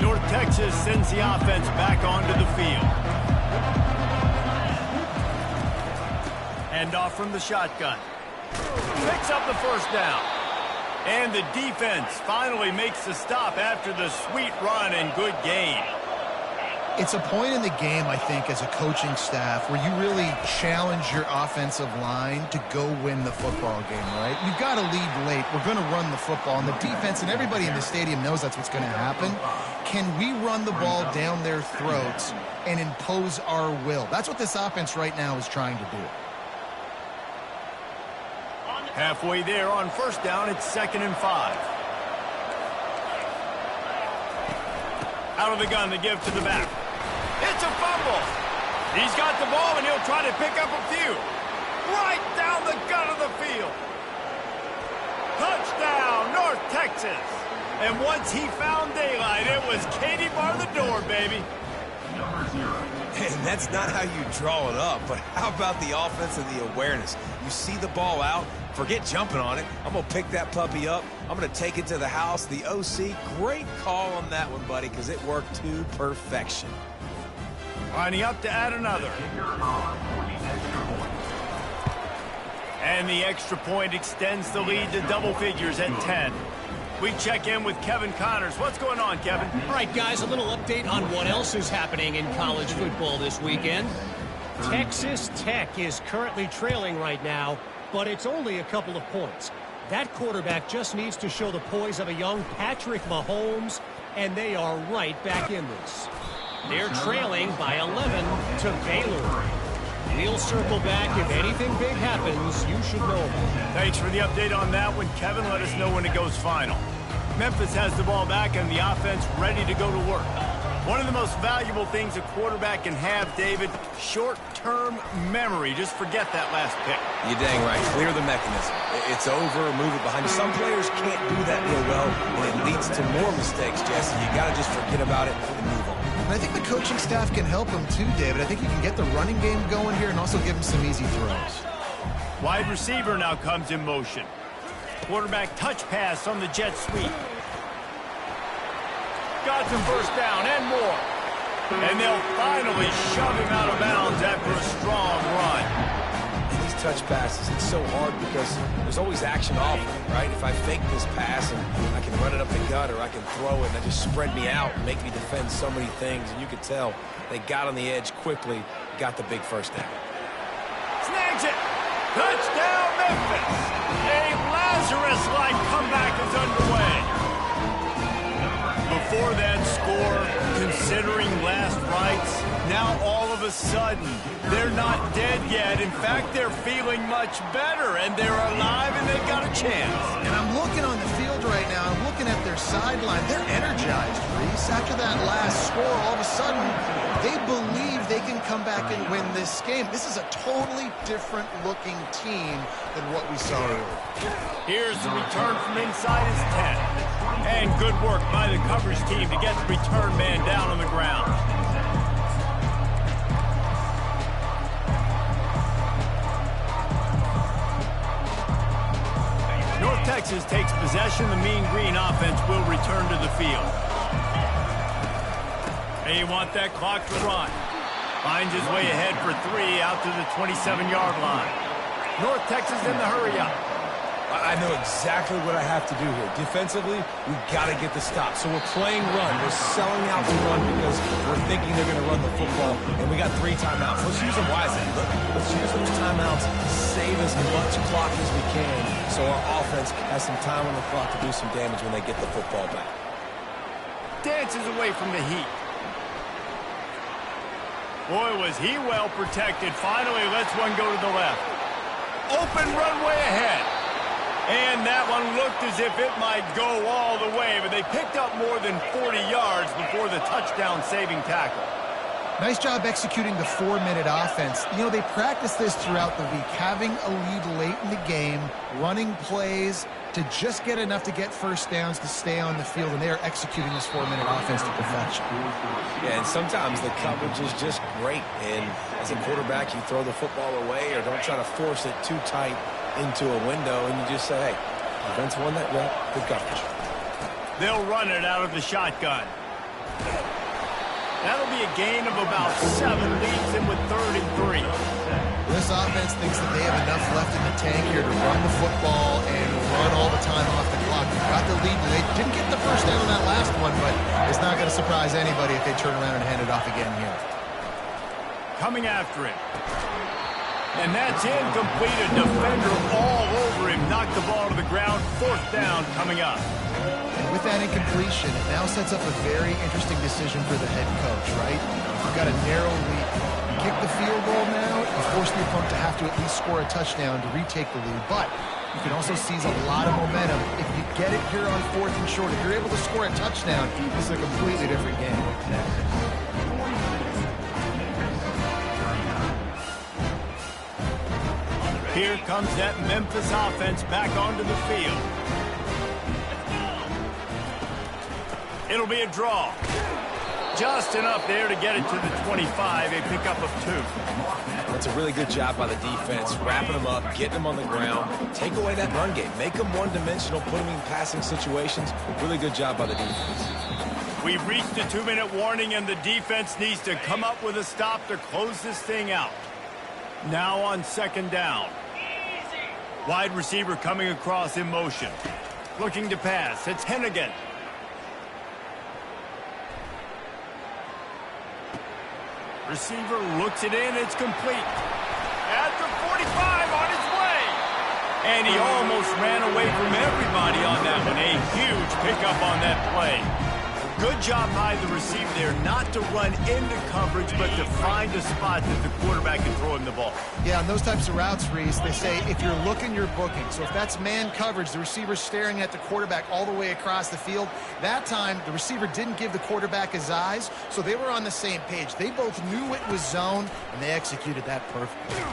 North Texas sends the offense back onto the field. Hand off from the shotgun. Picks up the first down. And the defense finally makes the stop after the sweet run and good gain. It's a point in the game, I think, as a coaching staff where you really challenge your offensive line to go win the football game, right? You've got to lead late. We're going to run the football. And the defense and everybody in the stadium knows that's what's going to happen. Can we run the ball down their throats and impose our will? That's what this offense right now is trying to do. Halfway there on first down, it's 2nd and 5. Out of the gun, the give to the back. It's a fumble. He's got the ball, and he'll try to pick up a few. Right down the gut of the field. Touchdown, North Texas. And once he found daylight, it was Katie bar the door, baby. And that's not how you draw it up, but how about the offense and the awareness? You see the ball out, forget jumping on it. I'm going to pick that puppy up. I'm going to take it to the house. The OC, great call on that one, buddy, because it worked to perfection. Lining up to add another. And the extra point extends the lead to double figures at 10. We check in with Kevin Connors. What's going on, Kevin? All right, guys, a little update on what else is happening in college football this weekend. Texas Tech is currently trailing right now, but it's only a couple of points. That quarterback just needs to show the poise of a young Patrick Mahomes, and they are right back in this. They're trailing by 11 to Baylor. We'll circle back if anything big happens. You should know about it. Thanks for the update on that one, Kevin. Let us know when it goes final. Memphis has the ball back and the offense ready to go to work. One of the most valuable things a quarterback can have, David, short-term memory. Just forget that last pick. You're dang right. Clear the mechanism. It's over, move it behind you. Some players can't do that real well, and it leads to more mistakes, Jesse. You got to just forget about it and move on. And I think the coaching staff can help him too, David. I think you can get the running game going here and also give him some easy throws. Wide receiver now comes in motion. Quarterback touch pass on the jet sweep. Got some first down and more. And they'll finally shove him out of bounds after a strong run. These touch passes, it's so hard because there's always action off of it, right? If I fake this pass and I can run it up the gut or I can throw it and it just spread me out and make me defend so many things. And you could tell they got on the edge quickly, got the big first down. Snags it. Touchdown, Memphis. A Lazarus-like comeback is underway. Before that score, considering last rites, now all of a sudden, they're not dead yet. In fact, they're feeling much better, and they're alive, and they've got a chance. And I'm looking on the field right now. I'm looking at their sideline. They're energized, Reese. After that last score, all of a sudden, they believe they can come back and win this game. This is a totally different-looking team than what we saw earlier. Here's the return from inside his 10. And good work by the coverage team to get the return man down on the ground. North Texas takes possession. The Mean Green offense will return to the field. They want that clock to run. Finds his way ahead for 3 out to the 27-yard line. North Texas in the hurry-up. I know exactly what I have to do here. Defensively, we've got to get the stop. So we're playing run. We're selling out to run because we're thinking they're going to run the football. And we got 3 timeouts. Let's use them wisely. Look, let's use those timeouts, save as much clock as we can so our offense has some time on the clock to do some damage when they get the football back. Dances away from the heat. Boy, was he well protected. Finally lets one go to the left. Open runway ahead. And that one looked as if it might go all the way, but they picked up more than 40 yards before the touchdown-saving tackle. Nice job executing the 4-minute offense. You know, they practice this throughout the week, having a lead late in the game, running plays to just get enough to get first downs to stay on the field, and they are executing this 4-minute offense to perfection. Yeah, and sometimes the coverage is just great, and as a quarterback, you throw the football away or don't try to force it too tight into a window, and you just say, hey, defense won that rep, good coverage. They'll run it out of the shotgun. That'll be a gain of about 7, leads them with 3rd and 3. This offense thinks that they have enough left in the tank here to run the football and run all the time off the clock. They've got the lead. They didn't get the first down on that last one, but it's not going to surprise anybody if they turn around and hand it off again here. Coming after it. And that's incomplete. A defender all over him. Knocked the ball to the ground. 4th down coming up. And with that incompletion, it now sets up a very interesting decision for the head coach, right? You've got a narrow lead. You kick the field goal now, you force the opponent to have to at least score a touchdown to retake the lead. But you can also seize a lot of momentum. If you get it here on 4th and short, if you're able to score a touchdown, this is a completely different game. Here comes that Memphis offense back onto the field. It'll be a draw. Just enough there to get it to the 25, a pickup of 2. That's a really good job by the defense, wrapping them up, getting them on the ground. Take away that run game. Make them one-dimensional, put them in passing situations. Really good job by the defense. We've reached the 2-minute warning, and the defense needs to come up with a stop to close this thing out. Now on 2nd down. Wide receiver coming across in motion. Looking to pass. It's Receiver looks it in. It's complete. At the 45 on its way. And he almost ran away from everybody on that one. A huge pickup on that play. Good job by the receiver there not to run into coverage, but to find a spot that the quarterback can throw him the ball. Yeah, on those types of routes, Reese, they say if you're looking, you're booking. So if that's man coverage, the receiver's staring at the quarterback all the way across the field. That time, the receiver didn't give the quarterback his eyes, so they were on the same page. They both knew it was zone, and they executed that perfectly.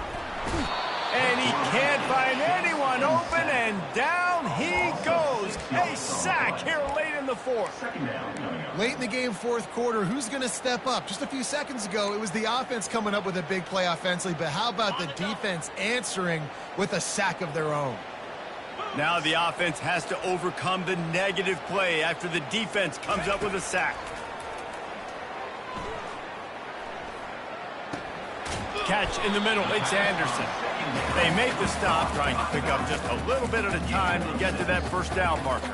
And he can't find anyone open, and down he goes. A sack here late in the fourth. Late in the game, fourth quarter, who's going to step up? Just a few seconds ago, it was the offense coming up with a big play offensively, but how about the defense answering with a sack of their own? Now the offense has to overcome the negative play after the defense comes up with a sack. Catch in the middle, it's Anderson. They make the stop, trying to pick up just a little bit at a time to get to that first down marker.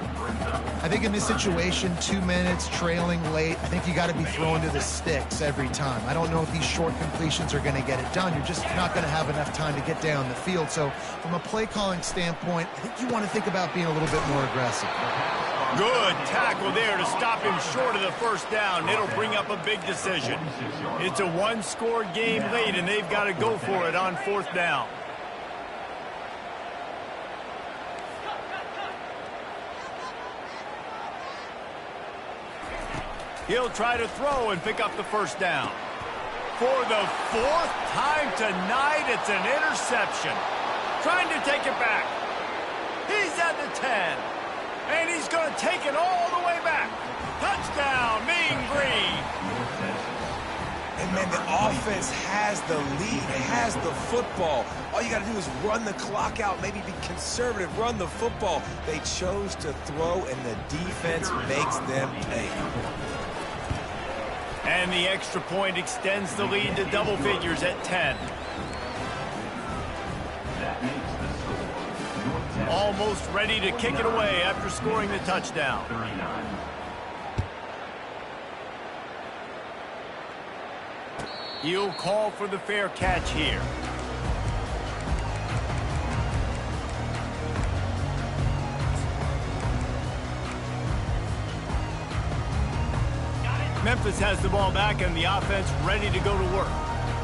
I think in this situation, 2 minutes, trailing late, I think you got to be throwing to the sticks every time. I don't know if these short completions are going to get it done. You're just not going to have enough time to get down the field. So from a play calling standpoint, I think you want to think about being a little bit more aggressive. Good tackle there to stop him short of the first down. It'll bring up a big decision. It's a one-score game late, and they've got to go for it on fourth down. He'll try to throw and pick up the first down. For the fourth time tonight, it's an interception. Trying to take it back. He's at the 10. And he's going to take it all the way back. Touchdown, Mean Green. And, man, the offense has the lead, has the football. All you got to do is run the clock out, maybe be conservative, run the football. They chose to throw, and the defense makes them pay. And the extra point extends the lead to double figures at 10. Almost ready to kick it away after scoring the touchdown. He'll call for the fair catch here. Memphis has the ball back and the offense ready to go to work.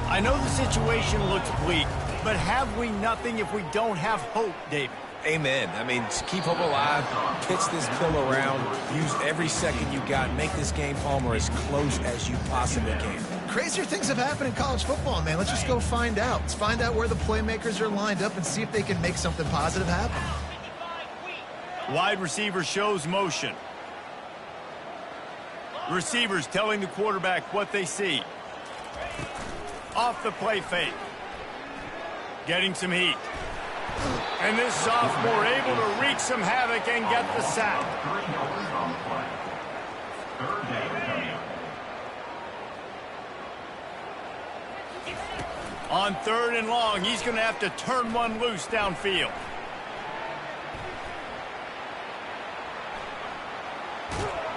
I know the situation looks bleak, but have we nothing if we don't have hope, David? Amen. I mean, keep hope alive, pitch this pill around, use every second you got, make this game, Palmer, as close as you possibly can. Crazier things have happened in college football, man. Let's just go find out. Let's find out where the playmakers are lined up and see if they can make something positive happen. Wide receiver shows motion. Receivers telling the quarterback what they see. Off the play fake. Getting some heat. And this sophomore able to wreak some havoc and get the sack. On third and long, he's going to have to turn one loose downfield.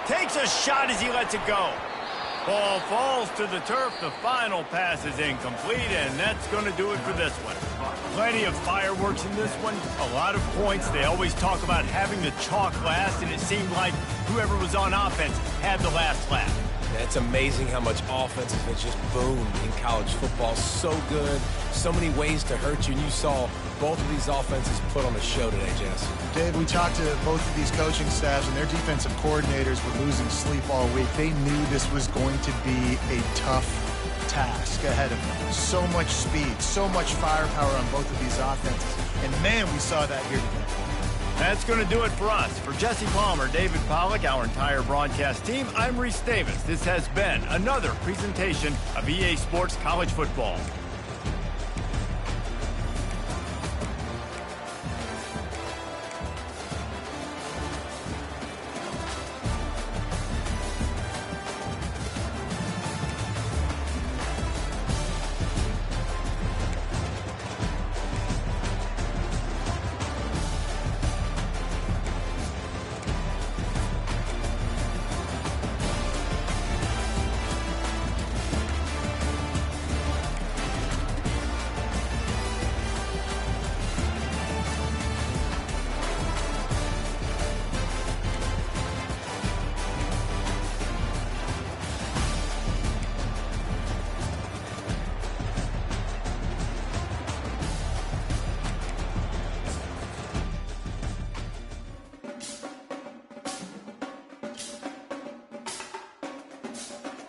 Takes a shot as he lets it go. Ball falls to the turf. The final pass is incomplete, and that's going to do it for this one. Plenty of fireworks in this one. A lot of points. They always talk about having the chalk last, and it seemed like whoever was on offense had the last laugh. It's amazing how much offense has just boomed in college football. So good. So many ways to hurt you. And you saw both of these offenses put on a show today, Jess. Dave, we talked to both of these coaching staffs, and their defensive coordinators were losing sleep all week. They knew this was going to be a tough task ahead of them. So much speed, so much firepower on both of these offenses. And, man, we saw that here today. That's going to do it for us. For Jesse Palmer, David Pollack, our entire broadcast team, I'm Reese Davis. This has been another presentation of EA Sports College Football.